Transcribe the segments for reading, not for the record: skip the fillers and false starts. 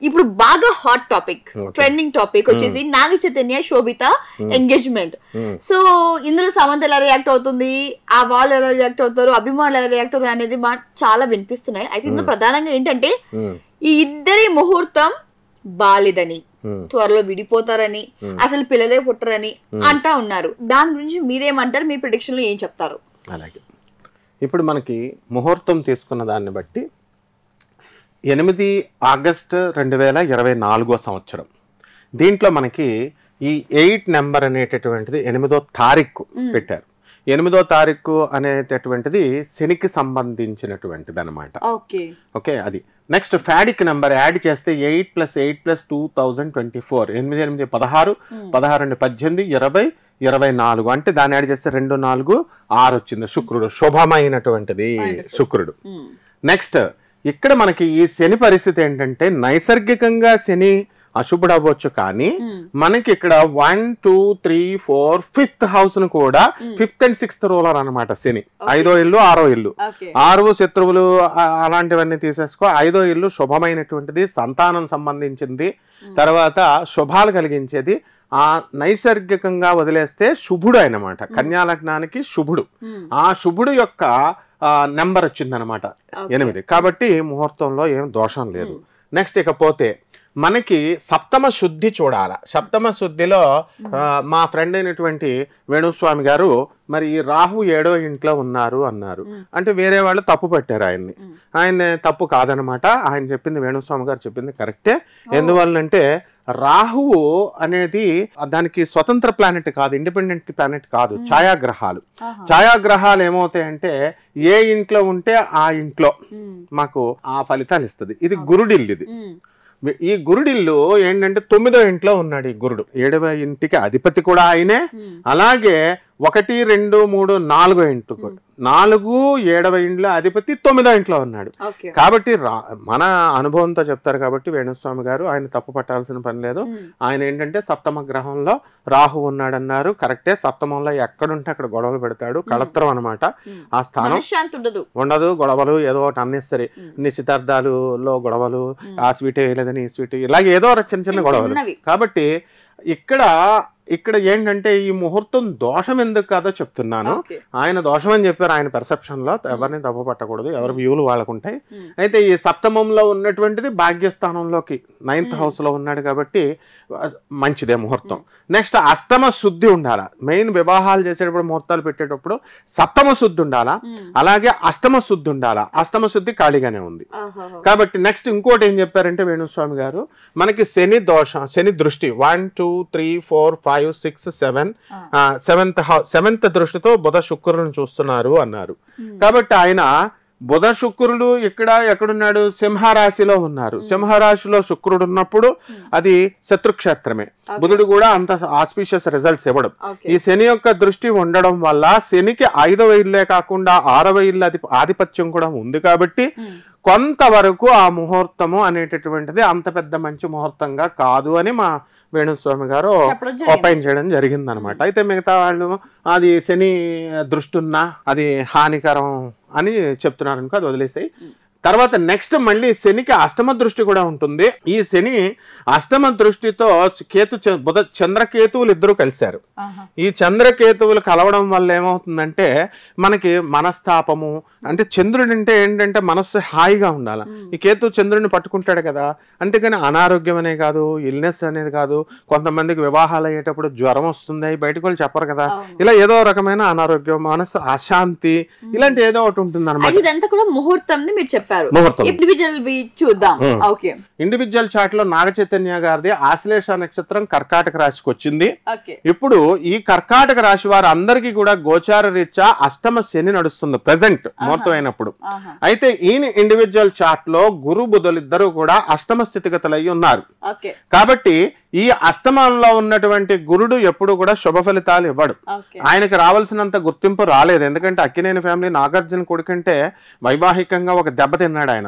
ఇప్పుడు బాగా hot topic, trending topic వచ్చేసి నాగ చైతన్య శోభిత ఎంగేజ్మెంట్. సో ఇందులో సమంత ఎలా రియాక్ట్ అవుతుంది, ఆ వాళ్ళు ఎలా రియాక్ట్ అవుతారు, అభిమానులు ఎలా రియాక్ట్ అవుతారు అనేది చాలా వినిపిస్తున్నాయి. అయితే ఇందులో ప్రధానంగా ఏంటంటే ఈ ఇద్దరి ముహూర్తం బాలేదని, త్వరలో విడిపోతారని, అసలు పిల్లలే పుట్టరని అంటా ఉన్నారు. దాని గురించి మీరేమంటారు, మీ ప్రిడిక్షన్ లో ఏం చెప్తారు? అలాగే ఇప్పుడు మనకి ముహూర్తం తీసుకున్న దాన్ని బట్టి 8 ఆగస్టు 2024 సంవత్సరం. దీంట్లో మనకి ఈ 8 నెంబర్ అనేటటువంటిది 8వ తారీఖు పెట్టారు. 8వ తారీఖు అనేటటువంటిది శనికి సంబంధించినటువంటిది అనమాట. ఓకే, అది నెక్స్ట్ ఫ్యాడిక్ నెంబర్ యాడ్ చేస్తే 8 + 8 + 2024 8 8 16 16 18 20 24 అంటే దాన్ని యాడ్ చేస్తే 2 4 6 వచ్చింది. శుక్రుడు శుభమైనటువంటిది శుక్రుడు. నెక్స్ట్ ఇక్కడ మనకి ఈ శని పరిస్థితి ఏంటంటే నైసర్గికంగా శని అశుభుడు అవ్వచ్చు, కానీ మనకి ఇక్కడ 1 2 3 4 5th హౌస్ ను కూడా 5th and 6th రూలర్ అనమాట శని. 5వ ఇల్లు 6వ ఇల్లు, 6వ శత్రువులు అలాంటివన్నీ తీసేసుకో. 5వ ఇల్లు శుభమైనటువంటిది, సంతానం సంబంధించింది, తర్వాత శుభాలు కలిగించేది. ఆ నైసర్గికంగా వదిలేస్తే శుభుడు అనమాట, కన్యా లగ్నానికి శుభుడు. ఆ శుభుడు యొక్క నెంబర్ వచ్చిందనమాట 8. కాబట్టి ముహూర్తంలో ఏం దోషం లేదు. నెక్స్ట్ ఇకపోతే మనకి సప్తమ శుద్ధి చూడాల. సప్తమ శుద్ధిలో మా ఫ్రెండ్ అయినటువంటి వేణుస్వామి గారు మరి ఈ రాహు 7వ ఇంట్లో ఉన్నారు అన్నారు. అంటే వేరే వాళ్ళు తప్పు పెట్టారు ఆయన్ని. ఆయన తప్పు కాదనమాట, ఆయన చెప్పింది వేణుస్వామి గారు చెప్పింది కరెక్టే. ఎందువల్లంటే రాహువు అనేది దానికి స్వతంత్ర ప్లానెట్ కాదు, ఇండిపెండెంట్ ప్లానెట్ కాదు, ఛాయాగ్రహాలు. ఛాయాగ్రహాలు ఏమవుతాయంటే ఏ ఇంట్లో ఉంటే ఆ ఇంట్లో మాకు ఆ ఫలితాలు ఇస్తుంది. ఇది గురుడిల్లు. ఇది ఈ గురుడిల్లు ఏంటంటే 9వ ఇంట్లో ఉన్నాడు ఈ గురుడు. 7వ ఇంటికి అధిపతి కూడా ఆయనే. అలాగే 1 2 3 4వ ఇంటి 4 7వ ఇంట్లో అధిపతి 9వ ఇంట్లో ఉన్నాడు. కాబట్టి మన అనుభవంతో చెప్తారు కాబట్టి వేణుస్వామి గారు ఆయన తప్పు పట్టాల్సిన పని లేదు. ఆయన ఏంటంటే సప్తమ గ్రహంలో రాహు ఉన్నాడన్నారు, కరెక్టే. సప్తమంలో ఎక్కడుంటే అక్కడ గొడవలు పెడతాడు, కళత్రం అనమాట. ఆ స్థానం ఉండదు, గొడవలు ఏదో ఒకటి అన్నెసరీ, నిశ్చితార్థాలులో గొడవలు, ఆ స్వీట్ వేయలేదని ఈ స్వీట్, ఇలాగే ఏదో చిన్న చిన్న గొడవలు. కాబట్టి ఇక్కడ ఏంటంటే ఈ ముహూర్తం దోషం ఎందుకు కాదో చెప్తున్నాను. ఆయన దోషం అని చెప్పారు ఆయన పెర్సెప్షన్ లో, ఎవరిని తప్పు పట్టకూడదు, ఎవరి వ్యూలు వాళ్ళకుంటాయి. అయితే ఈ సప్తమంలో ఉన్నటువంటిది భాగ్యస్థానంలోకి 9th హౌస్ లో ఉన్నాడు కాబట్టి మంచిదే ముహూర్తం. నెక్స్ట్ అష్టమ శుద్ధి ఉండాలా. మెయిన్ వివాహాలు చేసేటప్పుడు ముహూర్తాలు పెట్టేటప్పుడు సప్తమ శుద్ధి ఉండాలా, అలాగే అష్టమ శుద్ధి ఉండాలా. అష్టమ శుద్ధి ఖాళీగానే ఉంది కాబట్టి నెక్స్ట్ ఇంకోటి ఏం చెప్పారంటే వేణుస్వామి గారు, మనకి శని దోషం, శని దృష్టి 1 2 3 4 5 6 7 7th దృష్టితో బుధ శుక్రులను చూస్తున్నారు అన్నారు. కాబట్టి ఆయన బుధ శుక్రుడు ఇక్కడ ఎక్కడున్నాడు, సింహరాశిలో ఉన్నారు. సింహరాశిలో శుక్రుడు ఉన్నప్పుడు అది శత్రుక్షేత్రమే. బుధుడు కూడా అంత ఆస్పిషియస్ రిజల్ట్స్ ఇవ్వడం. ఈ శని యొక్క దృష్టి ఉండడం వల్ల శనికి 5వ ఇల్లే కాకుండా 6వ ఇల్లు ఆధిపత్యం కూడా ఉంది. కాబట్టి కొంతవరకు ఆ ముహూర్తము అనేటటువంటిది అంత పెద్ద మంచి ముహూర్తంగా కాదు అని మా వేణుస్వామి గారు ఓపెన్ చేయడం జరిగింది అనమాట. అయితే మిగతా వాళ్ళు అది శని దృష్టి ఉన్నా అది హానికరం అని చెప్తున్నారు అనుకో, అది వదిలేసాయి. తర్వాత నెక్స్ట్ మళ్ళీ శనికి అష్టమ దృష్టి కూడా ఉంటుంది. ఈ శని అష్టమ దృష్టితో బుధ చంద్రకేతువులు ఇద్దరు కలిశారు. ఈ చంద్రకేతువులు కలవడం వల్ల ఏమవుతుందంటే మనకి మనస్తాపము, అంటే చంద్రుడు అంటే ఏంటంటే మనస్సు హాయిగా ఉండాలి. ఈ కేతు చంద్రుడిని పట్టుకుంటాడు కదా, అంతేకాని అనారోగ్యం అనే కాదు, ఇల్నెస్ అనేది కాదు. కొంతమందికి వివాహాలు అయ్యేటప్పుడు జ్వరం వస్తుంది, బయటకు వాళ్ళు చెప్పరు కదా, ఇలా ఏదో రకమైన అనారోగ్యం, మనస్సు అశాంతి, ఇలాంటి ఏదో ఒకటి ఉంటుంది అనమాట. ఇండివిజువల్ చార్ట్ లో నాగ చైతన్య గారిది ఆశ్లేష నక్షత్రం కర్కాటక రాశికి వచ్చింది. ఇప్పుడు ఈ కర్కాటక రాశి వారు అందరికీ కూడా గోచార రీత్యా అష్టమ శని నడుస్తుంది ప్రెసెంట్ ముహూర్తం అయినప్పుడు. అయితే ఈయన ఇండివిజువల్ చార్ట్ లో గురు బుధులు ఇద్దరు కూడా అష్టమ స్థితిగతులు అయి ఉన్నారు. కాబట్టి ఈ అష్టమంలో ఉన్నటువంటి గురుడు ఎప్పుడు కూడా శుభ ఫలితాలు ఇవ్వడు. ఆయనకు రావాల్సినంత గుర్తింపు రాలేదు. ఎందుకంటే అక్కినేని ఫ్యామిలీ నాగార్జున కొడుకంటే వైవాహికంగా ఒక దెబ్బ తిన్నాడు ఆయన.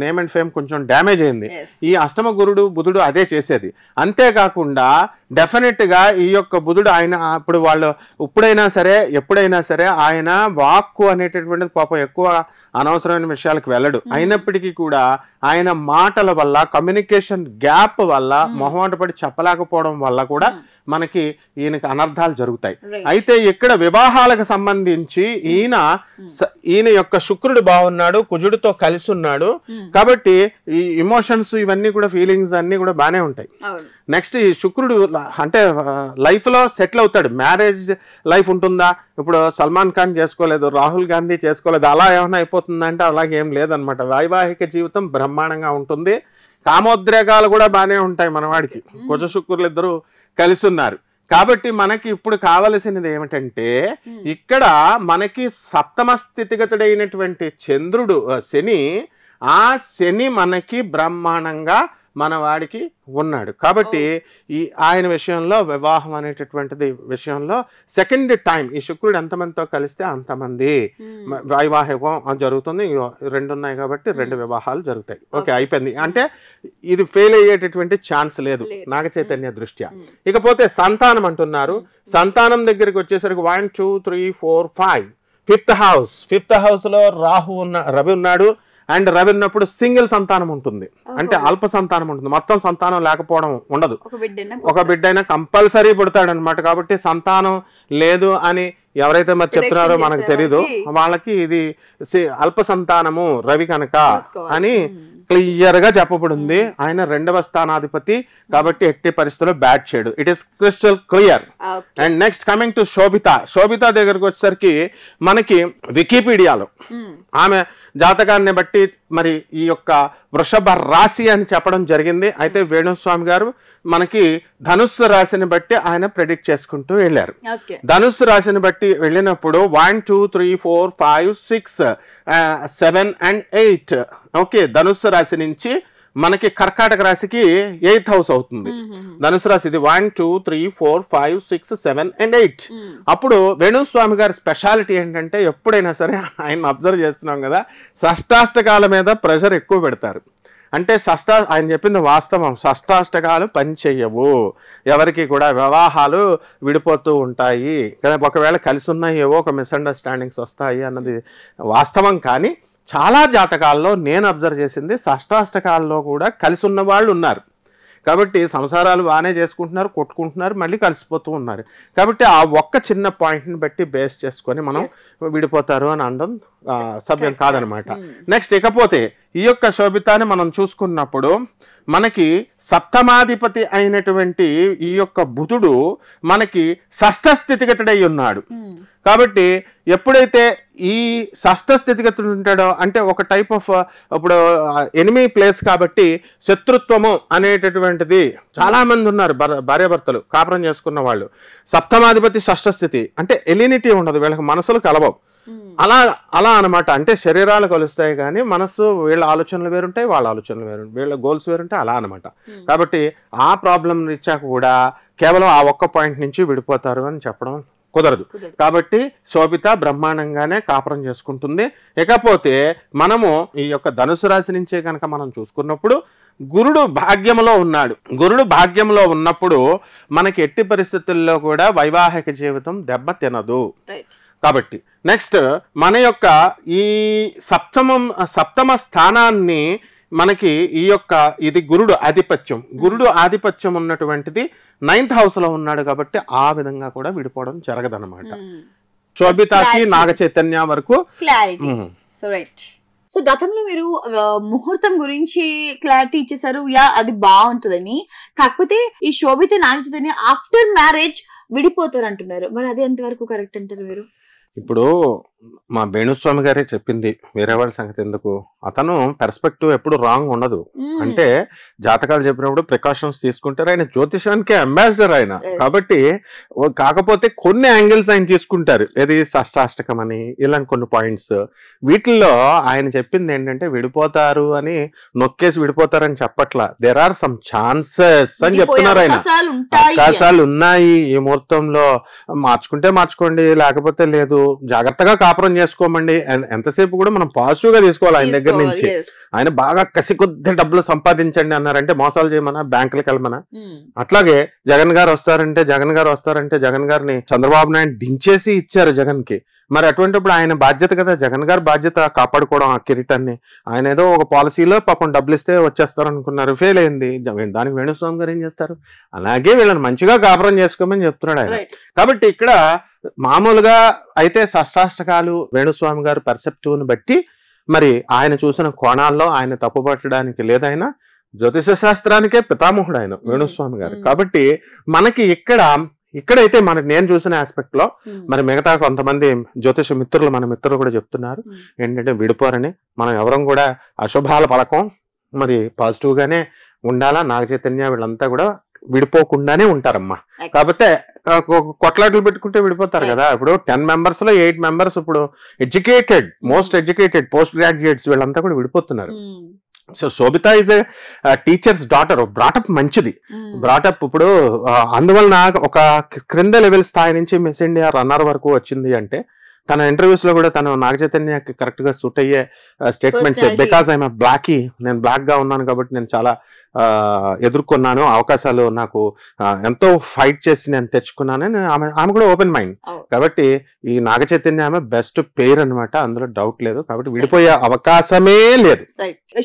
నేమ్ అండ్ ఫేమ్ కొంచెం డ్యామేజ్ అయింది. ఈ అష్టమ గురుడు బుధుడు అదే చేసేది. అంతేకాకుండా డెఫినెట్ గా ఈ యొక్క బుధుడు ఆయన ఇప్పుడు వాళ్ళు ఎప్పుడైనా సరే ఆయన వాక్కు అనేటటువంటిది పాపం ఎక్కువ అనవసరమైన విషయాలకు వెళ్ళడు. అయినప్పటికీ కూడా ఆయన మాటల వల్ల, కమ్యూనికేషన్ గ్యాప్ వల్ల, మొహమాట పడి చెప్పలేకపోవడం వల్ల కూడా మనకి ఈయనకి అనర్థాలు జరుగుతాయి. అయితే ఇక్కడ వివాహాలకు సంబంధించి ఈయన యొక్క శుక్రుడు బాగున్నాడు, కుజుడితో కలిసి ఉన్నాడు కాబట్టి ఈ ఇమోషన్స్ ఇవన్నీ కూడా, ఫీలింగ్స్ అన్ని కూడా బాగానే ఉంటాయి. నెక్స్ట్ ఈ శుక్రుడు అంటే లైఫ్ లో సెటిల్ అవుతాడు. మ్యారేజ్ లైఫ్ ఉంటుందా, ఇప్పుడు సల్మాన్ ఖాన్ చేసుకోలేదు, రాహుల్ గాంధీ చేసుకోలేదు, అలా ఏమైనా అయిపోతుందంటే అలాగేం లేదనమాట. వైవాహిక జీవితం బ్రహ్మాండంగా ఉంటుంది. కామోద్రేకాలు కూడా బాగానే ఉంటాయి మనవాడికి. కుజ శుక్రులు ఇద్దరు కలిసి ఉన్నారు కాబట్టి మనకి ఇప్పుడు కావలసినది ఏమిటంటే, ఇక్కడ మనకి సప్తమ స్థితిగతుడైనటువంటి చంద్రుడు శని మనకి బ్రహ్మాండంగా మన వాడికి ఉన్నాడు. కాబట్టి ఆయన విషయంలో, వివాహం అనేటటువంటిది విషయంలో సెకండ్ టైం ఈ శుక్రుడు ఎంతమందితో కలిస్తే అంతమంది వైవాహికం జరుగుతుంది. 2 ఉన్నాయి కాబట్టి 2 వివాహాలు జరుగుతాయి. ఓకే, అయిపోయింది. అంటే ఇది ఫెయిల్ అయ్యేటటువంటి ఛాన్స్ లేదు నాగ చైతన్య దృష్ట్యా. ఇకపోతే సంతానం అంటున్నారు. సంతానం దగ్గరికి వచ్చేసరికి 1 2 3 4 5 ఫిఫ్త్ హౌస్ లో రవి ఉన్నాడు. అండ్ రవి ఉన్నప్పుడు సింగిల్ సంతానం ఉంటుంది, అంటే అల్ప సంతానం ఉంటుంది. మొత్తం సంతానం లేకపోవడం ఉండదు. ఒక బిడ్డైనా కంపల్సరీ పుడతాడు అనమాట. కాబట్టి సంతానం లేదు అని ఎవరైతే మరి చెప్తున్నారో మనకు తెలీదు, వాళ్ళకి ఇది అల్ప సంతానము రవి కనుక అని క్లియర్ గా చెప్పబడింది. ఆయన 2వ స్థానాధిపతి కాబట్టి ఎట్టి పరిస్థితుల్లో బ్యాట్ చేయడు. It is crystal clear. And next coming to Sobhita దగ్గరకు వచ్చేసరికి మనకి వికీపీడియాలో ఆమె జాతకాన్ని బట్టి మరి ఈ యొక్క వృషభ రాశి అని చెప్పడం జరిగింది. అయితే వేణుస్వామి గారు మనకి ధనుస్సు రాశిని బట్టి ఆయన ప్రెడిక్ట్ చేసుకుంటూ వెళ్ళారు. ధనుస్సు రాశిని బట్టి వెళ్ళినప్పుడు 1 2 3 4 5 6 7 and 8 ఓకే, ధనుస్సు రాశి నుంచి మనకి కర్కాటక రాశికి 8th హౌస్ అవుతుంది. ధనుసు రాశి ఇది 1 2 3 4 5 6 7 and 8. అప్పుడు వేణుస్వామి గారి స్పెషాలిటీ ఏంటంటే, ఎప్పుడైనా సరే ఆయన అబ్జర్వ్ చేస్తున్నాం కదా, షష్టాష్టకాల మీద ప్రెషర్ ఎక్కువ పెడతారు. అంటే ఆయన చెప్పింది వాస్తవం. షష్టాష్టకాలు పనిచేయవు, ఎవరికి కూడా వివాహాలు విడిపోతూ ఉంటాయి. ఒకవేళ కలిసి ఉన్నాయి ఏవో ఒక మిస్అండర్స్టాండింగ్స్ వస్తాయి అన్నది వాస్తవం. కానీ చాలా జాతకాల్లో నేను అబ్జర్వ్ చేసింది షష్టాష్టకాల్లో కూడా కలిసి ఉన్న వాళ్ళు ఉన్నారు. కాబట్టి సంసారాలు బాగానే చేసుకుంటున్నారు, కొట్టుకుంటున్నారు, మళ్ళీ కలిసిపోతూ ఉన్నారు. కాబట్టి ఆ ఒక్క చిన్న పాయింట్ని బట్టి బేస్ చేసుకొని మనం విడిపోతారు అని అనడం సభ్యం కాదనమాట. నెక్స్ట్ ఇకపోతే ఈ యొక్క శోభితాన్ని మనం చూసుకున్నప్పుడు మనకి సప్తమాధిపతి అయినటువంటి ఈ యొక్క బుధుడు మనకి షష్ఠ స్థితిగతుడై ఉన్నాడు. కాబట్టి ఎప్పుడైతే ఈ షష్ఠ స్థితిగతుడు ఉంటాడో, అంటే ఒక టైప్ ఆఫ్ ఇప్పుడు ఎనిమీ ప్లేస్ కాబట్టి శత్రుత్వము అనేటటువంటిది చాలా మంది ఉన్నారు. భార్యాభర్తలు కాపురం చేసుకున్న వాళ్ళు సప్తమాధిపతి షష్ఠ స్థితి అంటే ఎలినిటీ ఉండదు, వీళ్ళకి మనసులు కలవవు. అలా అనమాట. అంటే శరీరాలు కలుస్తాయి కానీ మనసు, వీళ్ళ ఆలోచనలు వేరుంటాయి, వాళ్ళ ఆలోచనలు వేరుంటాయి, వీళ్ళ గోల్స్ వేరుంటాయి, అలా అనమాట. కాబట్టి ఆ ప్రాబ్లం రీత్యా కూడా కేవలం ఆ ఒక్క పాయింట్ నుంచి విడిపోతారు అని చెప్పడం కుదరదు. కాబట్టి శోభిత బ్రహ్మాండంగానే కాపురం చేసుకుంటుంది. ఇకపోతే మనము ఈ యొక్క ధనుసు రాశి నుంచే కనుక మనం చూసుకున్నప్పుడు గురుడు భాగ్యంలో ఉన్నాడు. గురుడు భాగ్యంలో ఉన్నప్పుడు మనకి ఎట్టి పరిస్థితుల్లో కూడా వైవాహిక జీవితం దెబ్బ తినదు. కాబట్టి నెక్స్ట్ మన యొక్క ఈ సప్తమ స్థానాన్ని మనకి ఈ యొక్క ఇది గురుడు ఆధిపత్యం ఉన్నటువంటిది 9th హౌస్ లో ఉన్నాడు. కాబట్టి ఆ విధంగా కూడా విడిపోవడం జరగదన్నమాట. శోభితకి నాగ చైతన్య వరకు క్లారిటీ. So right. సో గతంలో మీరు ముహూర్తం గురించి క్లారిటీ ఇచ్చేసారు, అది బాగుంటుందని. కాకపోతే ఈ శోభిత నాగ చైతన్య ఆఫ్టర్ మ్యారేజ్ విడిపోతారు అంటున్నారు. మరి అది ఎంతవరకు కరెక్ట్ అంటారు మీరు? ఇప్పుడు మా వేణుస్వామి గారే చెప్పింది, వేరే వాళ్ళ సంగతి ఎందుకు. అతను పర్స్పెక్టివ్ ఎప్పుడు రాంగ్ ఉండదు. అంటే జాతకాలు చెప్పినప్పుడు ప్రికాషన్స్ తీసుకుంటారు. ఆయన జ్యోతిషానికి అంబాసిడర్ ఆయన. కాబట్టి కాకపోతే కొన్ని యాంగిల్స్ ఆయన తీసుకుంటారు. ఏది షష్టాష్టకం అని ఇలాంటి కొన్ని పాయింట్స్. వీటిల్లో ఆయన చెప్పింది ఏంటంటే విడిపోతారు అని నొక్కేసి విడిపోతారని చెప్పట్లా. దేర్ ఆర్ సమ్ ఛాన్సెస్ అని చెప్తున్నారు ఆయన. అవకాశాలు ఉన్నాయి ఈ ముహూర్తంలో, మార్చుకుంటే మార్చుకోండి, లేకపోతే లేదు, జాగ్రత్తగా కాపురం చేసుకోమండి, ఎంతసేపు కూడా మనం పాజిటివ్ గా తీసుకోవాలి ఆయన దగ్గర నుంచి. ఆయన బాగా కసి కొద్ది డబ్బులు సంపాదించండి అన్నారంటే మోసాలు చేయమన్నా, బ్యాంకులకు వెళ్ళమన్నా. అట్లాగే జగన్ గారు వస్తారంటే జగన్ గారిని చంద్రబాబు నాయుడు దించేసి ఇచ్చారు జగన్ కి. మరి అటువంటిప్పుడు ఆయన బాధ్యత కదా, జగన్ గారి బాధ్యత కాపాడుకోవడం ఆ కిరీటాన్ని. ఆయన ఏదో ఒక పాలసీలో పాపం డబ్బులు ఇస్తే వచ్చేస్తారు అనుకున్నారు, ఫెయిల్ అయింది. దానికి వేణుస్వామి గారు ఏం చేస్తారు? అలాగే వీళ్ళని మంచిగా కాపురం చేసుకోమని చెప్తున్నాడు ఆయన. కాబట్టి ఇక్కడ మామూలుగా అయితే షష్టాష్టకాలు వేణుస్వామి గారు పర్సెప్టివ్ని బట్టి మరి ఆయన చూసిన కోణాల్లో ఆయన తప్పుపట్టడానికి లేదు. ఆయన జ్యోతిష శాస్త్రానికే పితామహుడు ఆయన వేణుస్వామి గారు. కాబట్టి మనకి ఇక్కడైతే నేను చూసిన ఆస్పెక్ట్ లో మరి మిగతా కొంతమంది జ్యోతిష మిత్రులు, మన మిత్రులు కూడా చెప్తున్నారు ఏంటంటే విడిపోరని. మనం ఎవరం కూడా అశుభాల పలకం, మరి పాజిటివ్ గానే ఉండాలా. నాగ చైతన్య వీళ్ళంతా కూడా విడిపోకుండానే ఉంటారమ్మా. కాకపోతే కొట్లాటలు పెట్టుకుంటే విడిపోతారు కదా. ఇప్పుడు 10 members లో 8 members ఇప్పుడు educated, most educated post graduates వీళ్ళంతా కూడా విడిపోతున్నారు. So Sobhita is a teacher's daughter, brought up మంచిది, బ్రాటప్ ఇప్పుడు అందువలన ఒక క్రింద లెవెల్ స్థాయి నుంచి మిస్ ఇండియా రన్నర్ వరకు వచ్చింది అంటే తన ఇంటర్వ్యూస్ లో కూడా తను నాగ చైతన్యకి కరెక్ట్ గా సూట్ అయ్యే స్టేట్మెంట్స్. బికాస్ ఐఎమ్ బ్లాకీ, నేను బ్లాక్ గా ఉన్నాను కాబట్టి నేను చాలా ఎదుర్కొన్నాను, అవకాశాలు నాకు ఎంతో ఫైట్ చేసి నేను తెచ్చుకున్నాను. ఆమె కూడా ఓపెన్ మైండ్. కాబట్టి ఈ నాగ చైతన్య ఆమె బెస్ట్ పేర్ అనమాట, అందులో డౌట్ లేదు. కాబట్టి విడిపోయే అవకాశమే లేదు.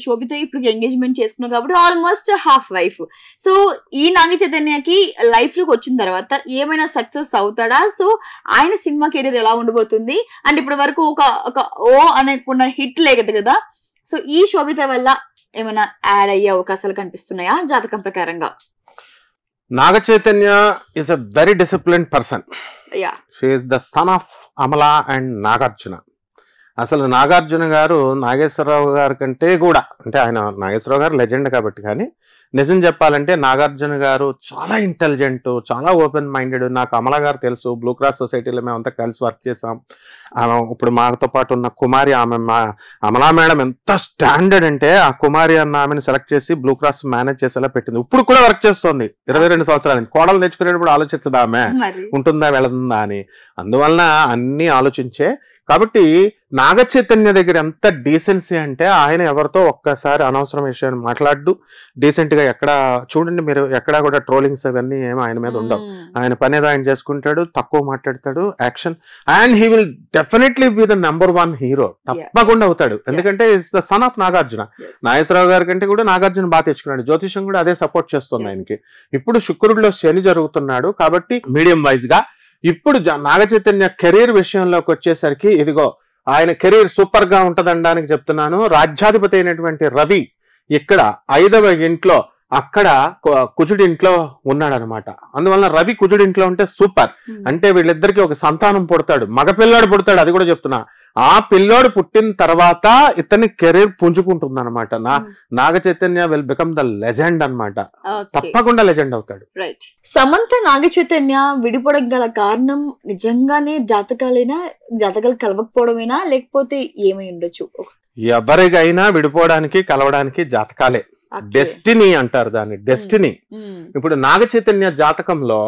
శోభిత ఇప్పుడు ఎంగేజ్మెంట్ చేసుకున్నాం కాబట్టి ఆల్మోస్ట్ హాఫ్ వైఫ్. సో ఈ నాగ చైతన్యకి లైఫ్ లోకి వచ్చిన తర్వాత ఏమైనా సక్సెస్ అవుతాడా? సో ఆయన సినిమా కెరీర్ ఎలా ఉండబోతుంది? అండ్ ఇప్పటి వరకు ఒక ఓ అనేకున్న హిట్ లేదు కదా. సో ఈ శోభిత వల్ల ఏమైనా యాడ్ అయ్యే అవకాశాలు కనిపిస్తున్నాయా జాతకం ప్రకారంగా? Naga Chaitanya is a very disciplined person. She is the son of Amala and Nagarjuna. అసలు నాగార్జున గారు నాగేశ్వరరావు గారి కంటే కూడా, అంటే ఆయన నాగేశ్వరరావు గారు లెజెండ్ కాబట్టి, కానీ నిజం చెప్పాలంటే నాగార్జున గారు చాలా ఇంటెలిజెంట్, చాలా ఓపెన్ మైండెడ్. నాకు అమలా గారు తెలుసు, బ్లూ క్రాస్ సొసైటీలో మేమంతా కలిసి వర్క్ చేసాం. ఇప్పుడు మాతో పాటు ఉన్న కుమారి, ఆమె అమలా మేడం ఎంత స్టాండర్డ్ అంటే ఆ కుమారి అన్న ఆమెను సెలెక్ట్ చేసి బ్లూ క్రాస్ మేనేజ్ చేసేలా పెట్టింది. ఇప్పుడు కూడా వర్క్ చేస్తుంది 22 సంవత్సరాలు. కోడలు తెచ్చుకునేటప్పుడు ఆలోచించదా ఆమె ఉంటుందా వెళుతుందా అని. అందువలన అన్ని ఆలోచించే. కాబట్టి నాగ చైతన్య దగ్గర ఎంత డీసెన్సీ అంటే ఆయన ఎవరితో ఒక్కసారి అనవసరం విషయాన్ని మాట్లాడు, డీసెంట్ గా ఎక్కడ చూడండి మీరు, ఎక్కడా కూడా ట్రోలింగ్స్ అవన్నీ ఏమో ఆయన మీద ఉండవు. ఆయన పని ఏదో ఆయన చేసుకుంటాడు, తక్కువ మాట్లాడతాడు, action. And he will definitely be the #1 hero, తప్పకుండా అవుతాడు. ఎందుకంటే it's the son of Nagarjuna. Nageswara Rao గారి కంటే కూడా నాగార్జున బాగా తెచ్చుకున్నాడు. జ్యోతిషం కూడా అదే సపోర్ట్ చేస్తుంది ఆయనకి. ఇప్పుడు శుక్రుడిలో శని జరుగుతున్నాడు కాబట్టి మీడియం వైజ్ గా ఇప్పుడు నాగ చైతన్య కెరీర్ విషయంలోకి వచ్చేసరికి ఇదిగో ఆయన కెరీర్ సూపర్ గా ఉంటదనడానికి చెప్తున్నాను. రాజ్యాధిపతి అయినటువంటి రవి ఇక్కడ 5వ ఇంట్లో, అక్కడ కుజుడి ఇంట్లో ఉన్నాడు అనమాట. అందువలన రవి కుజుడి ఇంట్లో ఉంటే సూపర్. అంటే వీళ్ళిద్దరికి ఒక సంతానం పుడతాడు, మగపిల్లాడు పుడతాడు. అది కూడా చెప్తున్నా. ఆ పిల్లోడు పుట్టిన తర్వాత ఇతని కెరీర్ పుంజుకుంటుంది అనమాట. Naga Chaitanya will become the legend అనమాట. తప్పకుండా లెజెండ్ అవుతాడు. సమంత నాగ చైతన్య విడిపోవడం గల కారణం నిజంగానే జాతకాలు కలవకపోవడమేనా, లేకపోతే ఏమై ఉండొచ్చు? ఎవరికైనా విడిపోవడానికి కలవడానికి జాతకాలే, డెస్టినీ అంటారు దాన్ని, డెస్టినీ. ఇప్పుడు నాగ చైతన్య జాతకంలో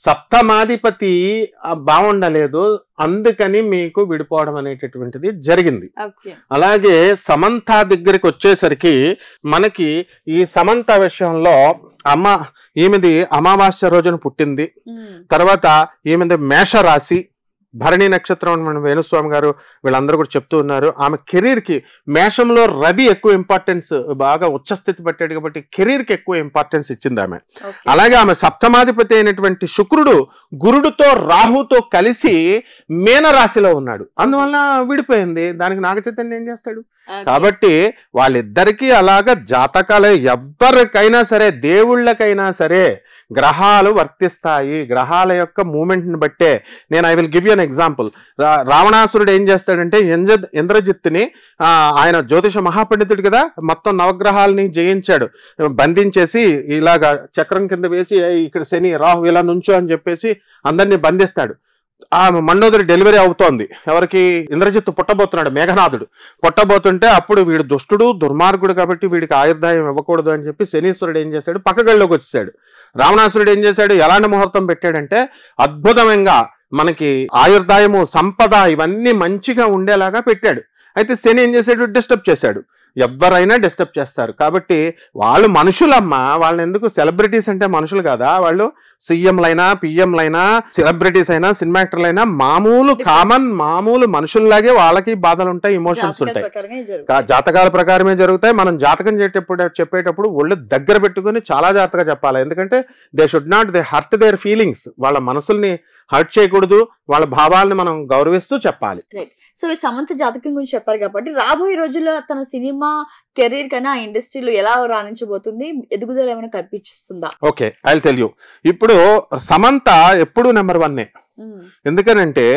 సప్తమాధిపతి బాగుండలేదు, అందుకని మీకు విడిపోవడం అనేటటువంటిది జరిగింది. అలాగే సమంత దగ్గరికి వచ్చేసరికి మనకి ఈ సమంత విషయంలో ఈమెది అమావాస్య రోజున పుట్టింది. తర్వాత ఈమెది మేషరాశి, భరణి నక్షత్రం. మన వేణుస్వామి గారు వీళ్ళందరూ కూడా చెప్తూ ఉన్నారు. ఆమె కెరీర్ కి మేషంలో రవి ఎక్కువ ఇంపార్టెన్స్, బాగా ఉచ్చస్థితి పట్టాడు కాబట్టి కెరీర్ కి ఎక్కువ ఇంపార్టెన్స్ ఇచ్చింది ఆమె. అలాగే ఆమె సప్తమాధిపతి అయినటువంటి శుక్రుడు గురుడుతో రాహుతో కలిసి మీనరాశిలో ఉన్నాడు. అందువల్ల విడిపోయింది. దానికి నాగ చైతన్య ఏం చేస్తాడు? కాబట్టి వాళ్ళిద్దరికీ అలాగా జాతకాలే. ఎవరికైనా సరే, దేవుళ్ళకైనా సరే గ్రహాలు వర్తిస్తాయి. గ్రహాల యొక్క మూమెంట్ ని బట్టే. I will give you an example. రావణాసురుడు ఏం చేస్తాడంటే ఇంద్రజిత్తుని, ఆయన జ్యోతిష మహాపండితుడు కదా, మొత్తం నవగ్రహాలని జయించాడు, బంధించేసి ఇలాగా చక్రం కింద వేసి ఇక్కడ శని రాహు ఇలా నుంచో అని చెప్పేసి అందరినీ బంధిస్తాడు. ఆ మండోదరి డెలివరీ అవుతోంది. ఎవరికి? ఇంద్రజిత్తు పుట్టబోతున్నాడు, మేఘనాథుడు పుట్టబోతుంటే అప్పుడు వీడు దుష్టుడు దుర్మార్గుడు కాబట్టి వీడికి ఆయుర్దాయం ఇవ్వకూడదు అని చెప్పి శనీశ్వరుడు ఏం చేశాడు? పక్క గడిలోకి వచ్చేసాడు. రావణాసురుడు ఏం చేశాడు? ఎలాంటి ముహూర్తం పెట్టాడంటే అద్భుతంగా మనకి ఆయుర్దాయము, సంపద ఇవన్నీ మంచిగా ఉండేలాగా పెట్టాడు. అయితే శని ఏం చేశాడు? డిస్టర్బ్ చేశాడు. ఎవరైనా డిస్టర్బ్ చేస్తారు. కాబట్టి వాళ్ళు మనుషులమ్మా, వాళ్ళని ఎందుకు, సెలబ్రిటీస్ అంటే మనుషులు కదా, వాళ్ళు సీఎంలైనా పిఎంలైనా సెలబ్రిటీస్ అయినా సినిమా యాక్టర్లైనా మామూలు కామన్ మామూలు మనుషుల్లాగే వాళ్ళకి బాధలు ఉంటాయి, ఎమోషన్స్ ఉంటాయి. జాతకాల ప్రకారమే జరుగుతాయి. మనం జాతకం చెప్పేటప్పుడు ఒళ్ళు దగ్గర పెట్టుకుని చాలా జాగ్రత్తగా చెప్పాలి. ఎందుకంటే they should not hurt there feelings. వాళ్ళ మనసుల్ని హర్ట్ చేయకూడదు, వాళ్ళ భావాలని మనం గౌరవిస్తూ చెప్పాలి. సో ఈ సమంత జాతకం గురించి చెప్పారు కాబట్టి రాబోయే రోజుల్లో తన సినిమా కెరీర్ కన్నా ఆ ఇండస్ట్రీలో ఎలా రాణించబోతుంది, ఎదుగుదల ఏమైనా కనిపిస్తుందా? Okay, I will tell you. ఇప్పుడు సమంత ఎప్పుడు నెంబర్ 1. ఎందుకనంటే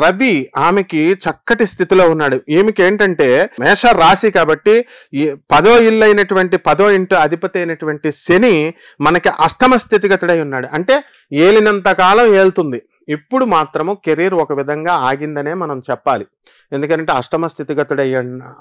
రవి ఆమెకి చక్కటి స్థితిలో ఉన్నాడు. ఈమెకి ఏంటంటే మేష రాశి కాబట్టి 10వ ఇల్లు అయినటువంటి 10వ ఇంటి అధిపతి అయినటువంటి శని మనకి అష్టమ స్థితిగతుడై ఉన్నాడు. అంటే ఏలినంత కాలం ఏలుతుంది. ఇప్పుడు మాత్రము కెరీర్ ఒక విధంగా ఆగిందనే మనం చెప్పాలి. ఎందుకంటే అష్టమ స్థితిగతుడు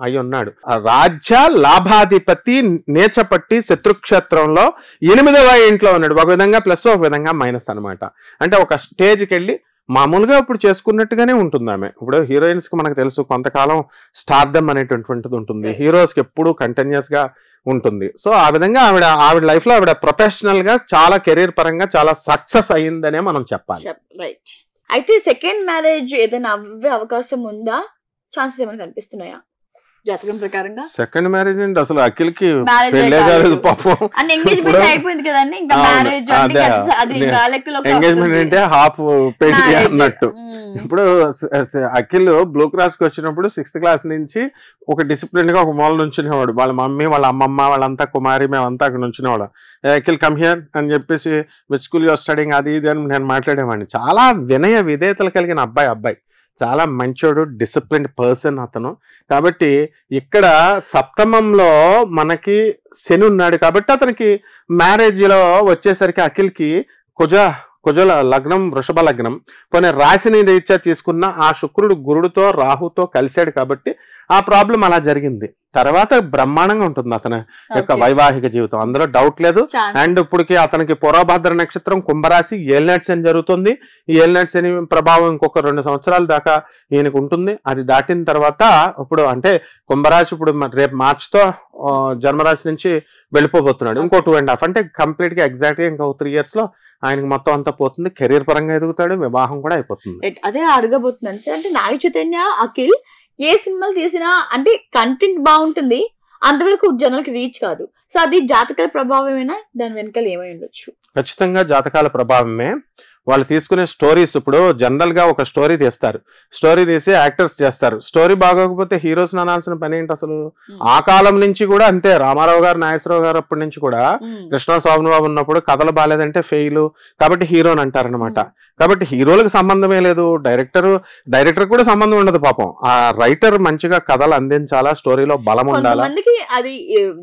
అయి ఉన్నాడు. రాజ్య లాభాధిపతి నేచపట్టి శత్రుక్షేత్రంలో 8వ ఇంట్లో ఉన్నాడు. ఒక విధంగా ప్లస్, ఒక విధంగా మైనస్ అనమాట. అంటే ఒక స్టేజ్కి వెళ్ళి మామూలుగా ఇప్పుడు చేసుకున్నట్టుగానే ఉంటుంది ఆమె. ఇప్పుడు హీరోయిన్స్ కి మనకు తెలుసు కొంతకాలం స్టార్డమ్ అనేటువంటిది ఉంటుంది, హీరోస్ కి ఎప్పుడు కంటిన్యూస్ గా ఉంటుంది. సో ఆ విధంగా ఆవిడ లైఫ్ లో ఆవిడ ప్రొఫెషనల్ గా చాలా కెరీర్ పరంగా చాలా సక్సెస్ అయ్యిందనే మనం చెప్పాలి. రైట్. అయితే సెకండ్ మ్యారేజ్ ఏదైనా అవ్వే అవకాశం ఉందా? ఛాన్సెస్ ఏమైనా కనిపిస్తున్నాయా జాతకం ప్రకారంగా? సెకండ్ మ్యారేజ్ అండి, అసలు అఖిల్కి పెళ్ళే కాలేదు పాపం. ఎంగేజ్మెంట్ అంటే హాఫ్ పెళ్లి అన్నట్టు. ఇప్పుడు అఖిల్ బ్లూ క్రాస్ కి వచ్చినప్పుడు 6th క్లాస్ నుంచి ఒక డిసిప్లిన్ గా ఒక మూల నుంచునేవాడు. వాళ్ళ మమ్మీ, వాళ్ళ అమ్మమ్మ, వాళ్ళంతా కుమారి, మేమంతా అక్కడ నుంచునేవాడు. అఖిల్ కమ్ హియర్ అని చెప్పేసి విచ్ స్కూల్ యూర్ స్టడీయింగ్ అది ఇది అని నేను మాట్లాడేవాడిని. చాలా వినయ విధేయతలు కలిగిన అబ్బాయి, చాలా మంచోడు, డిసిప్లిన్డ్ పర్సన్ అతను. కాబట్టి ఇక్కడ సప్తమంలో మనకి శని ఉన్నాడు కాబట్టి అతనికి మ్యారేజ్ లో వచ్చేసరికి అఖిల్కి కుజల లగ్నం వృషభ లగ్నం, పోనీ రాశిని రీత్యా తీసుకున్న ఆ శుక్రుడు గురుడితో రాహుతో కలిశాడు కాబట్టి ఆ ప్రాబ్లం అలా జరిగింది. తర్వాత బ్రహ్మాండంగా ఉంటుంది అతని యొక్క వైవాహిక జీవితం, అందులో డౌట్ లేదు. అండ్ ఇప్పటికి అతనికి పూర్వభద్ర నక్షత్రం కుంభరాశి ఏలినాటి శని జరుగుతుంది. ఈ ఏలినాటి శని ప్రభావం ఇంకొక 2 సంవత్సరాల దాకా ఈయనకు ఉంటుంది. అది దాటిన తర్వాత ఇప్పుడు అంటే కుంభరాశి ఇప్పుడు రేపు మార్చితో జన్మరాశి నుంచి వెళ్ళిపోబోతున్నాడు. ఇంకో 2.5 అంటే కంప్లీట్ గా ఎగ్జాక్ట్ గా ఇంకో 3 years లో ఆయనకి మొత్తం అంతా పోతుంది. కెరీర్ పరంగా ఎదుగుతాడు, వివాహం కూడా అయిపోతుంది. అదే అడగబోతున్నాను సార్. అంటే నాగ చైతన్య అఖిల్ ఏ సినిమాలు తీసినా అంటే కంటెంట్ బాగుంటుంది, అంతవరకు జనాలకి రీచ్ కాదు. సో అది జాతకాల ప్రభావమేనా? దాని వెనకాల ఏమై ఉండొచ్చు? ఖచ్చితంగా జాతకాల ప్రభావమే. వాళ్ళు తీసుకునే స్టోరీస్, ఇప్పుడు జనరల్ గా ఒక స్టోరీ తీస్తారు, స్టోరీ తీసి యాక్టర్స్ చేస్తారు. స్టోరీ బాగోకపోతే హీరోస్ అనాల్సిన పని ఏంటి అసలు? ఆ కాలం నుంచి కూడా అంతే. రామారావు గారు, నాగేశ్వరరావు గారు అప్పటి నుంచి కూడా కృష్ణ స్వామిబాబు ఉన్నప్పుడు కథలు బాగాలేదంటే ఫెయిల్, కాబట్టి హీరోని అంటారనమాట. కాబట్టి హీరోలకు సంబంధమే లేదు, డైరెక్టర్ కూడా సంబంధం ఉండదు పాపం. ఆ రైటర్ మంచిగా కథలు అందించాలా, స్టోరీలో బలం ఉండాలా. అది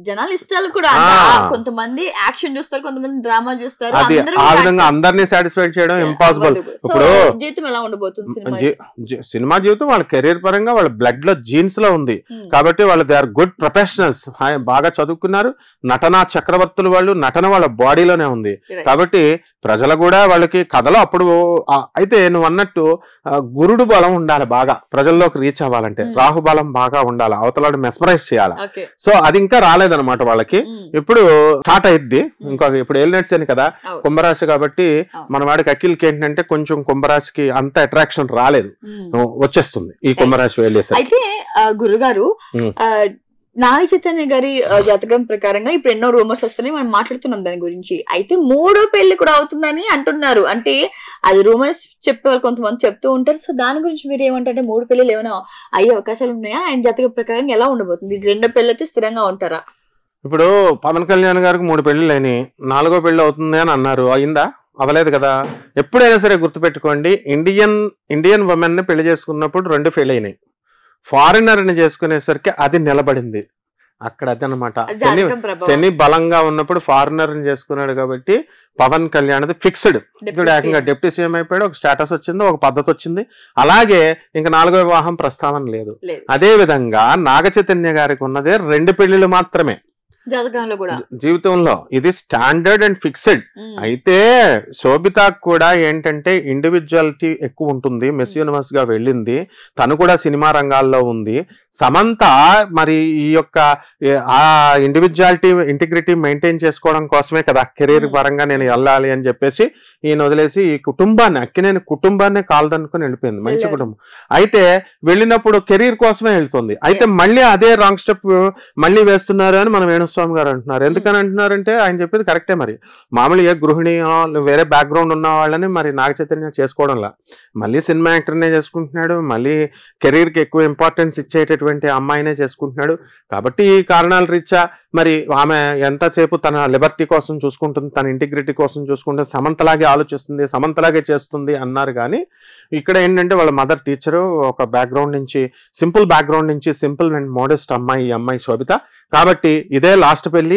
జనాల ఇష్టాలు కూడా. కొంతమంది యాక్షన్ చూస్తారు, కొంతమంది డ్రామా చూస్తారు. అది ఆ విధంగా అందరినీ సాటిస్ఫైడ్ చేయడం ఇంపాసిబుల్. ఇప్పుడు జీవితం ఎలా ఉండబోతుంది? సినిమా జీవితం వాళ్ళ కెరీర్ పరంగా వాళ్ళ బ్లడ్ లో జీన్స్ లో ఉంది కాబట్టి వాళ్ళు దే ఆర్ గుడ్ ప్రొఫెషనల్స్, బాగా చదువుకున్నారు, నటనా చక్రవర్తులు వాళ్ళు, నటన వాళ్ళ బాడీలోనే ఉంది. కాబట్టి ప్రజలు కూడా వాళ్ళకి కథలో అప్పుడు అయితే నువ్వు అన్నట్టు గురుడు బలం ఉండాలి బాగా ప్రజల్లోకి రీచ్ అవ్వాలంటే, రాహు బలం బాగా ఉండాలి, అవతల మెస్మరైజ్ చేయాలి. సో అది ఇంకా రాలేదన్నమాట వాళ్ళకి. ఇప్పుడు స్టార్ట్ అయ్యిద్ది. ఇంకా ఇప్పుడు ఏలినాటి అని కదా కుంభరాశి కాబట్టి మన వాడికి అఖిల్కి ఏంటంటే కొంచెం కుంభరాశికి అంత అట్రాక్షన్ రాలేదు, వచ్చేస్తుంది ఈ కుంభరాశి వెళ్ళేసరికి. అయితే గురుగారు నాగ చైతన్య గారి జాతకం ప్రకారంగా ఇప్పుడు ఎన్నో రూమర్స్ వస్తున్నాయి, మనం మాట్లాడుతున్నాం దాని గురించి. అయితే 3వ పెళ్లి కూడా అవుతుందని అంటున్నారు. అంటే అది రూమర్స్ చెప్పేవాళ్ళు కొంతమంది చెప్తూ ఉంటారు. సో దాని గురించి మీరు ఏమంటారంటే 3 పెళ్లిలు ఏమైనా అయ్యే అవకాశాలు ఉన్నాయా? ఆయన జాతకం ప్రకారం ఎలా ఉండబోతుంది? 2వ పెళ్లి అయితే స్థిరంగా ఉంటారా? ఇప్పుడు పవన్ కళ్యాణ్ గారికి 3 పెళ్లిళ్ళు అయినాయి, 4వ పెళ్లి అవుతుంది అని అన్నారు. అయిందా? అవ్వలేదు కదా. ఎప్పుడైనా సరే గుర్తుపెట్టుకోండి, ఇండియన్ ఉమెన్ ని పెళ్లి చేసుకున్నప్పుడు 2 ఫెయిల్ అయినాయి. ఫారినర్ ని చేసుకునేసరికి అది నిలబడింది. అక్కడ అది అనమాట. శని బలంగా ఉన్నప్పుడు ఫారినర్ ని చేసుకున్నాడు కాబట్టి పవన్ కళ్యాణ్ అది ఫిక్స్డ్. ఇప్పుడు ఏకంగా డిప్యూటీ సీఎం అయిపోయాడు, ఒక స్టేటస్ వచ్చింది, ఒక పద్ధతి వచ్చింది. అలాగే ఇంకా 4వ వివాహం ప్రస్తావన లేదు. అదే విధంగా నాగ చైతన్య గారికి ఉన్నదే 2 పెళ్లిళ్ళు మాత్రమే. జాతకంలో కూడా జీవితంలో ఇది స్టాండర్డ్ అండ్ ఫిక్స్డ్. అయితే శోభిత కూడా ఏంటంటే ఇండివిజువాలిటీ ఎక్కువ ఉంటుంది, మిస్ యూనివర్స్ గా వెళ్ళింది, తను కూడా సినిమా రంగాల్లో ఉంది. సమంత మరి ఈ యొక్క ఆ ఇండివిజువాలిటీ ఇంటిగ్రిటీ మెయింటైన్ చేసుకోవడం కోసమే కదా కెరీర్ పరంగా నేను వెళ్ళాలి అని చెప్పేసి ఈయన వదిలేసి ఈ కుటుంబాన్ని అక్కినేని కుటుంబాన్ని కాలదనుకుని వెళ్ళిపోయింది. మంచి కుటుంబం అయితే వెళ్ళినప్పుడు కెరీర్ కోసమే వెళ్తుంది. అయితే మళ్ళీ అదే రాంగ్ స్టెప్ మళ్ళీ వేస్తున్నారు అని మన వేణుస్వామి గారు అంటున్నారు. ఎందుకని అంటున్నారంటే ఆయన చెప్పేది కరెక్టే. మరి మామూలు ఏ గృహిణి వేరే బ్యాక్గ్రౌండ్ ఉన్న వాళ్ళని మరి నాగ చైతన్య చేసుకోవడంలా మళ్ళీ సినిమా యాక్టర్నే చేసుకుంటున్నాడు, మళ్ళీ కెరీర్కి ఎక్కువ ఇంపార్టెన్స్ ఇచ్చేటటువంటి అమ్మాయినే చేసుకుంటున్నాడు. కాబట్టి ఈ కారణాల రీత్యా మరి ఆమె ఎంతసేపు తన లిబర్టీ కోసం చూసుకుంటుంది, తన ఇంటిగ్రిటీ కోసం చూసుకుంటుంది, సమంతలాగే ఆలోచిస్తుంది, సమంతలాగే చేస్తుంది అన్నారు. కానీ ఇక్కడ ఏంటంటే వాళ్ళ మదర్ టీచరు ఒక బ్యాక్గ్రౌండ్ నుంచి సింపుల్ బ్యాక్గ్రౌండ్ నుంచి సింపుల్ అండ్ మోడెస్ట్ అమ్మాయి, ఈ అమ్మాయి శోభిత. కాబట్టి ఇదే లాస్ట్ పెళ్లి,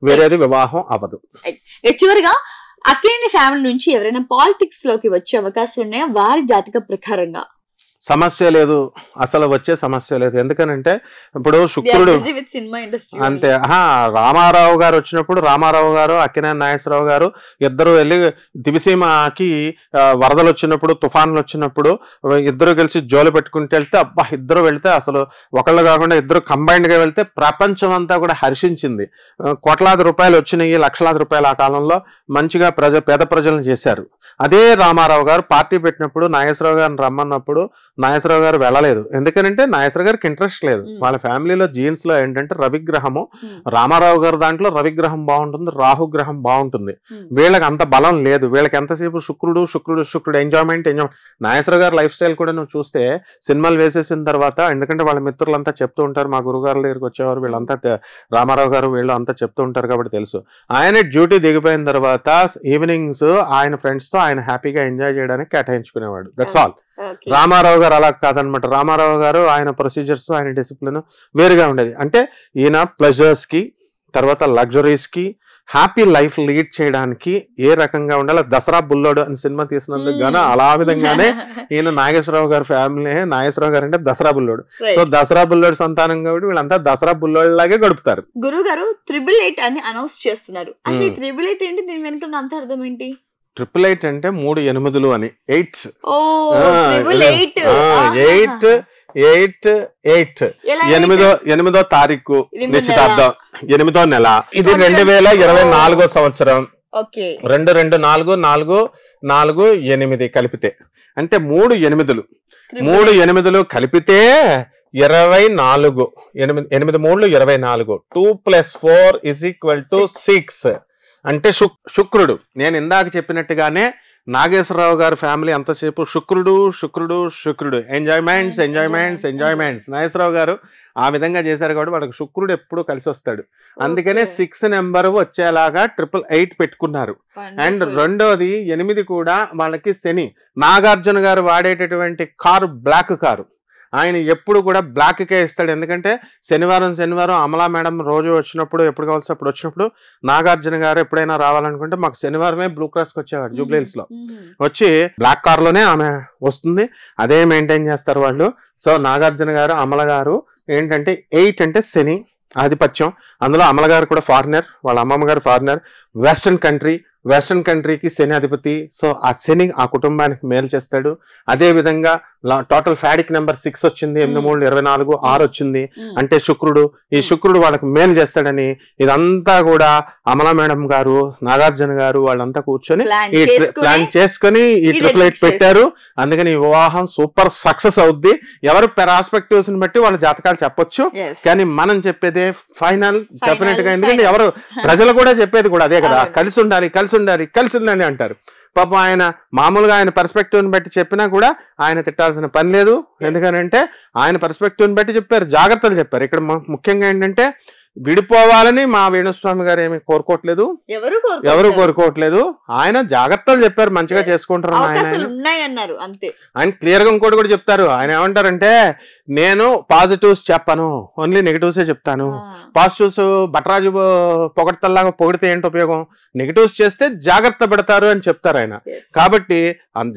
వేరేది వివాహం అవ్వదు. చివరిగా అక్కినేని ఫ్యామిలీ నుంచి ఎవరైనా పాలిటిక్స్ లోకి వచ్చే అవకాశాలు ఉన్నాయా వారి జాతక ప్రకారంగా? సమస్య లేదు, అసలు వచ్చే సమస్య లేదు. ఎందుకనంటే ఇప్పుడు శుక్రుడు అంతే. రామారావు గారు వచ్చినప్పుడు రామారావు గారు అక్కినేని నాగేశ్వరరావు గారు ఇద్దరు వెళ్ళి దివిసీమకి వరదలు వచ్చినప్పుడు తుఫాన్లు వచ్చినప్పుడు ఇద్దరు కలిసి జోలు పెట్టుకుంటూ వెళ్తే అబ్బా ఇద్దరు వెళ్తే అసలు ఒకళ్ళు కాకుండా ఇద్దరు కంబైన్డ్ గా వెళ్తే ప్రపంచం అంతా కూడా హర్షించింది. కోట్లాది రూపాయలు వచ్చినాయి, లక్షలాది రూపాయలు ఆ కాలంలో మంచిగా పేద ప్రజలను చేశారు. అదే రామారావు గారు పార్టీ పెట్టినప్పుడు నాగేశ్వరరావు గారిని రమ్మన్నప్పుడు నాగేశ్వరరావు గారు వెళ్ళలేదు. ఎందుకంటే నాగేశ్వరరావు గారికి ఇంట్రెస్ట్ లేదు. వాళ్ళ ఫ్యామిలీలో జీన్స్ లో ఏంటంటే రవిగ్రహము, రామారావు గారు దాంట్లో రవిగ్రహం బాగుంటుంది, రాహుగ్రహం బాగుంటుంది. వీళ్ళకి అంత బలం లేదు. వీళ్ళకి ఎంతసేపు శుక్రుడు ఎంజాయ్మెంట్. నాగేశ్వరరావు గారు లైఫ్ స్టైల్ కూడా నువ్వు చూస్తే సినిమాలు వేసేసిన తర్వాత, ఎందుకంటే వాళ్ళ మిత్రులంతా చెప్తూ ఉంటారు, మా గురుగారుల దగ్గరికి వచ్చేవారు వీళ్ళంతా రామారావు గారు వీళ్ళు అంతా చెప్తూ ఉంటారు కాబట్టి తెలుసు. ఆయన డ్యూటీ దిగిపోయిన తర్వాత ఈవినింగ్స్ ఆయన ఫ్రెండ్స్ తో ఆయన హ్యాపీగా ఎంజాయ్ చేయడానికి కేటాయించుకునేవాడు. That's all. రామారావు గారు అలా కాదనమాట. రామారావు గారు ఆయన ప్రొసీజర్స్, ఆయన డిసిప్లిన్ వేరుగా ఉండేది. అంటే ఈయన ప్లెజర్స్ కి, తర్వాత లగ్జరీస్ కి, హ్యాపీ లైఫ్ లీడ్ చేయడానికి ఏ రకంగా ఉండాలి. దసరా బుల్లోడు అని సినిమా తీసినందుకు గాను అలా విధంగానే ఈయన నాగేశ్వరరావు గారి ఫ్యామిలీ, నాగేశ్వరరావు గారు అంటే దసరా బుల్లోడు. సో దసరా బుల్లోడు సంతానం కాబట్టి వీళ్ళంతా దసరా బుల్లోడు లాగే గడుపుతారు. గురువు గారు 888 అని అనౌన్స్ చేస్తున్నారు. అసలు 888 ఏంటి? దీని వెనుక అంత అర్థం ఏంటి? 888 అంటే 3 8 అని 8. 8వ తారీఖు నిశ్చితార్థం, 8వ నెల. ఇది 2024 సంవత్సరం. 2-2-4-4-4-8 కలిపితే అంటే 3 8 కలిపితే 24. 8 3 24. 2 + 4 = 6. అంటే శుక్రుడు. నేను ఇందాక చెప్పినట్టుగానే నాగేశ్వరరావు గారి ఫ్యామిలీ అంతసేపు శుక్రుడు ఎంజాయ్మెంట్స్. నాగేశ్వరరావు గారు ఆ విధంగా చేశారు కాబట్టి వాళ్ళకి శుక్రుడు ఎప్పుడు కలిసి వస్తాడు. అందుకనే 6 నెంబర్ వచ్చేలాగా 888 పెట్టుకున్నారు. అండ్ రెండోది 8 కూడా వాళ్ళకి శని. నాగార్జున గారు వాడేటటువంటి కారు బ్లాక్ కారు. ఆయన ఎప్పుడు కూడా బ్లాక్ కే ఇస్తాడు. ఎందుకంటే శనివారం అమలా మేడం రోజు వచ్చినప్పుడు, ఎప్పుడు కావాల్సి అప్పుడు వచ్చినప్పుడు నాగార్జున గారు ఎప్పుడైనా రావాలనుకుంటే మాకు శనివారమే బ్లూ క్రాస్ కి వచ్చేవాడు. జూబ్లీహిల్స్ లో వచ్చి బ్లాక్ కార్ లోనే ఆమె వస్తుంది, అదే మెయింటైన్ చేస్తారు వాళ్ళు. సో నాగార్జున గారు, అమల గారు ఏంటంటే 8 అంటే శని ఆధిపత్యం. అందులో అమల గారు కూడా ఫారినర్, వాళ్ళ అమ్మమ్మ గారు ఫారినర్. వెస్టర్న్ కంట్రీకి శని అధిపతి. సో ఆ శని ఆ కుటుంబానికి మేలు చేస్తాడు. అదే విధంగా టోటల్ ఫ్యాడిక్ నెంబర్ 6 వచ్చింది, 8 3 24, 6 వచ్చింది. అంటే శుక్రుడు. ఈ శుక్రుడు వాళ్ళకి మేలు చేస్తాడని ఇదంతా కూడా అమలా మేడం గారు, నాగార్జున గారు వాళ్ళంతా కూర్చొని ప్లాన్ చేసుకుని ఈ 888 పెట్టారు. అందుకని ఈ వివాహం సూపర్ సక్సెస్ అవుద్ది. ఎవరు పెరాస్పెక్టివ్స్ ని బట్టి వాళ్ళ జాతకాలు చెప్పొచ్చు, కానీ మనం చెప్పేదే ఫైనల్ డెఫినెట్ గా. ఎందుకంటే ఎవరు ప్రజలు కూడా చెప్పేది కూడా అదే కదా, కలిసి ఉండాలి అంటారు. పాపం ఆయన మామూలుగా ఆయన పర్స్పెక్టివ్ ని బట్టి చెప్పినా కూడా ఆయన తిట్టాల్సిన పని లేదు. ఎందుకనంటే ఆయన పర్స్పెక్టివ్ ని బట్టి చెప్పారు, జాగ్రత్తలు చెప్పారు. ఇక్కడ ముఖ్యంగా ఏంటంటే విడిపోవాలని మా వేణుస్వామి గారు ఏమి కోరుకోవట్లేదు, ఎవరు కోరుకోవట్లేదు. ఆయన జాగ్రత్తలు చెప్పారు, మంచిగా చేసుకుంటారు ఆయన క్లియర్ గా. ఇంకోటి కూడా చెప్తారు, ఆయన ఏమంటారంటే నేను పాజిటివ్స్ చెప్పను, ఓన్లీ నెగిటివ్సే చెప్తాను. పాజిటివ్స్ బట్రాజు పొగడతల్లాగా పొగిడితే ఏంటి ఉపయోగం, నెగిటివ్స్ చేస్తే జాగ్రత్త పడతారు అని చెప్తారు ఆయన. కాబట్టి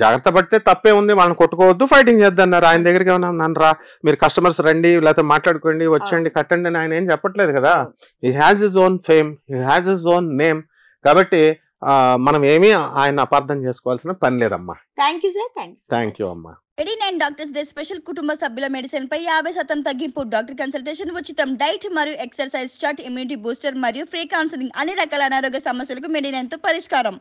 జాగ్రత్త పడితే తప్పే ఉంది, వాళ్ళని కొట్టుకోవద్దు, ఫైటింగ్ చేద్దన్నారు. ఆయన దగ్గరికి ఏమన్నా నన్ను రా, మీరు కస్టమర్స్ రండి, లేకపోతే మాట్లాడుకోండి, వచ్చండి, కట్టండి అని ఆయన ఏం చెప్పట్లేదు కదా. కదా, he has his own fame, he has his own name. కాబట్టి మనం ఏమీ ఆయన అపార్థం చేసుకోవాల్సిన పని లేదమ్మా. Thank you sir. Thank you అమ్మా. 89 డాక్టర్స్ డే స్పెషల్ కుటుంబ సభ్యుల మెడిసిన్ పై 50% తగ్గింపు, డాక్టర్ కన్సల్టేషన్ ఉచితం, డైట్ మరియు ఎక్సర్సైజ్ చార్ట్, ఇమ్యూనిటీ బూస్టర్ మరియు ఫ్రీ కౌన్సిలింగ్, అన్ని రకాల అనారోగ్య సమస్యలకు 89 తో పరిష్కారం.